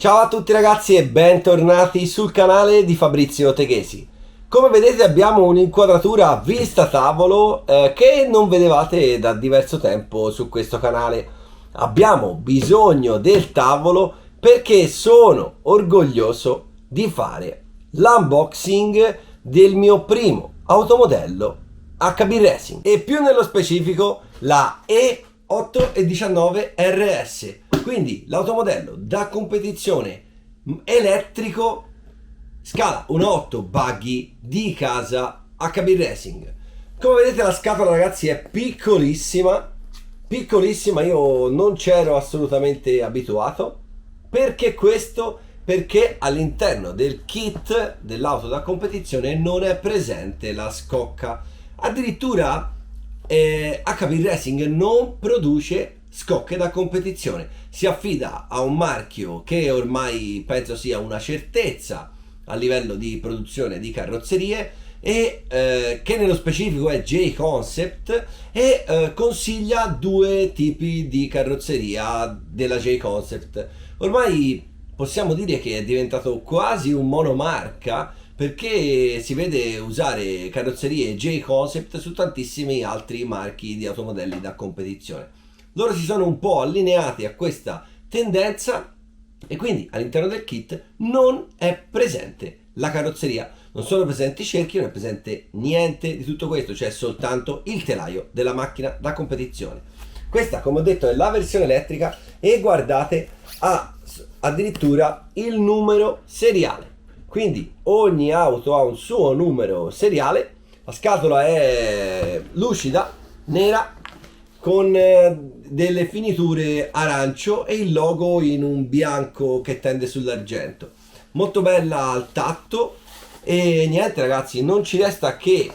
Ciao a tutti ragazzi e bentornati sul canale di Fabrizio Teghesi. Come vedete abbiamo un'inquadratura a vista tavolo che non vedevate da diverso tempo su questo canale. Abbiamo bisogno del tavolo perché sono orgoglioso di fare l'unboxing del mio primo automodello HB Racing e più nello specifico la E819 RS. Quindi l'automodello da competizione elettrico scala 1.8 buggy di casa HB Racing. Come vedete la scatola ragazzi è piccolissima, io non c'ero assolutamente abituato. Perché questo? Perché all'interno del kit dell'auto da competizione non è presente la scocca. Addirittura HB Racing non produce scocche da competizione, si affida a un marchio che ormai penso sia una certezza a livello di produzione di carrozzerie e che nello specifico è J-Concept e consiglia due tipi di carrozzeria della J-Concept. Ormai possiamo dire che è diventato quasi un monomarca perché si vede usare carrozzerie J-Concept su tantissimi altri marchi di automodelli da competizione. Loro si sono un po' allineati a questa tendenza e quindi all'interno del kit non è presente la carrozzeria, non sono presenti i cerchi, non è presente niente di tutto questo, c'è soltanto il telaio della macchina da competizione. Questa, come ho detto, è la versione elettrica e guardate, ha addirittura il numero seriale. Quindi ogni auto ha un suo numero seriale, la scatola è lucida, nera, con delle finiture arancio e il logo in un bianco che tende sull'argento. Molto bella al tatto e niente ragazzi, non ci resta che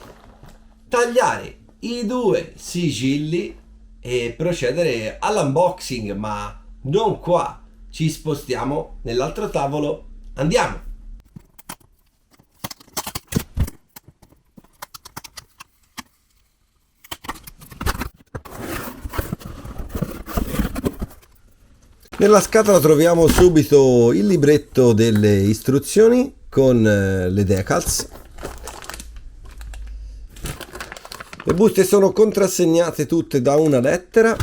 tagliare i due sigilli e procedere all'unboxing, ma non qua, ci spostiamo nell'altro tavolo, andiamo! Nella scatola troviamo subito il libretto delle istruzioni con le decals. Le buste sono contrassegnate tutte da una lettera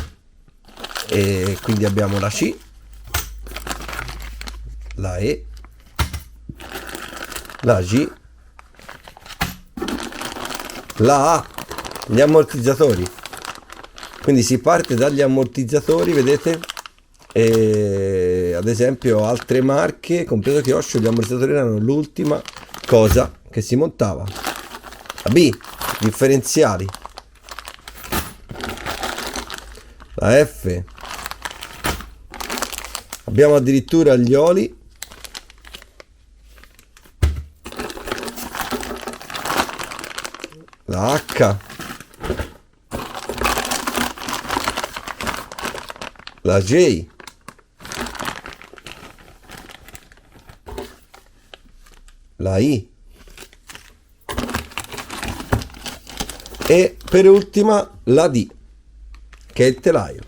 e quindi abbiamo la C, la E, la G, la A, gli ammortizzatori. Quindi si parte dagli ammortizzatori, vedete? E ad esempio altre marche, compreso Kyosho, gli ammortizzatori erano l'ultima cosa che si montava. La B, differenziali. La F, abbiamo addirittura gli oli. La H, la J, la I e per ultima la D, che è il telaio.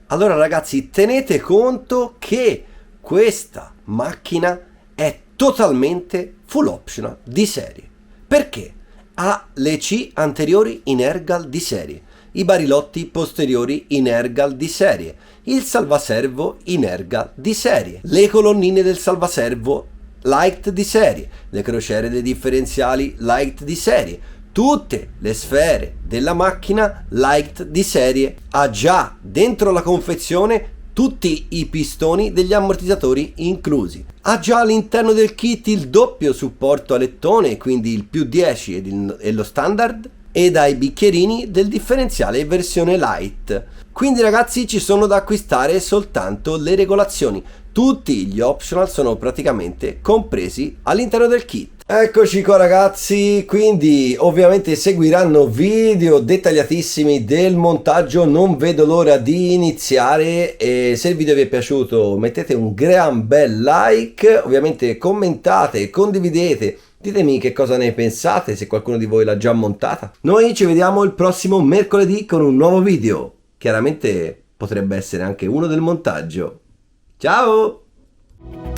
Allora ragazzi, tenete conto che questa macchina è totalmente full optional di serie. Perché? Ha le C anteriori in Ergal di serie, i barilotti posteriori in Ergal di serie, il salvaservo in Ergal di serie, le colonnine del salvaservo Light di serie, le crociere dei differenziali Light di serie, tutte le sfere della macchina Light di serie. Ha già dentro la confezione tutti i pistoni degli ammortizzatori inclusi. Ha già all'interno del kit il doppio supporto a lettone, quindi il più 10 e lo standard, e dai bicchierini del differenziale versione light. Quindi ragazzi ci sono da acquistare soltanto le regolazioni, tutti gli optional sono praticamente compresi all'interno del kit. Eccoci qua ragazzi, quindi ovviamente seguiranno video dettagliatissimi del montaggio, non vedo l'ora di iniziare e se il video vi è piaciuto mettete un gran bel like, ovviamente commentate, condividete, ditemi che cosa ne pensate, se qualcuno di voi l'ha già montata. Noi ci vediamo il prossimo mercoledì con un nuovo video, chiaramente potrebbe essere anche uno del montaggio. Ciao! ciao.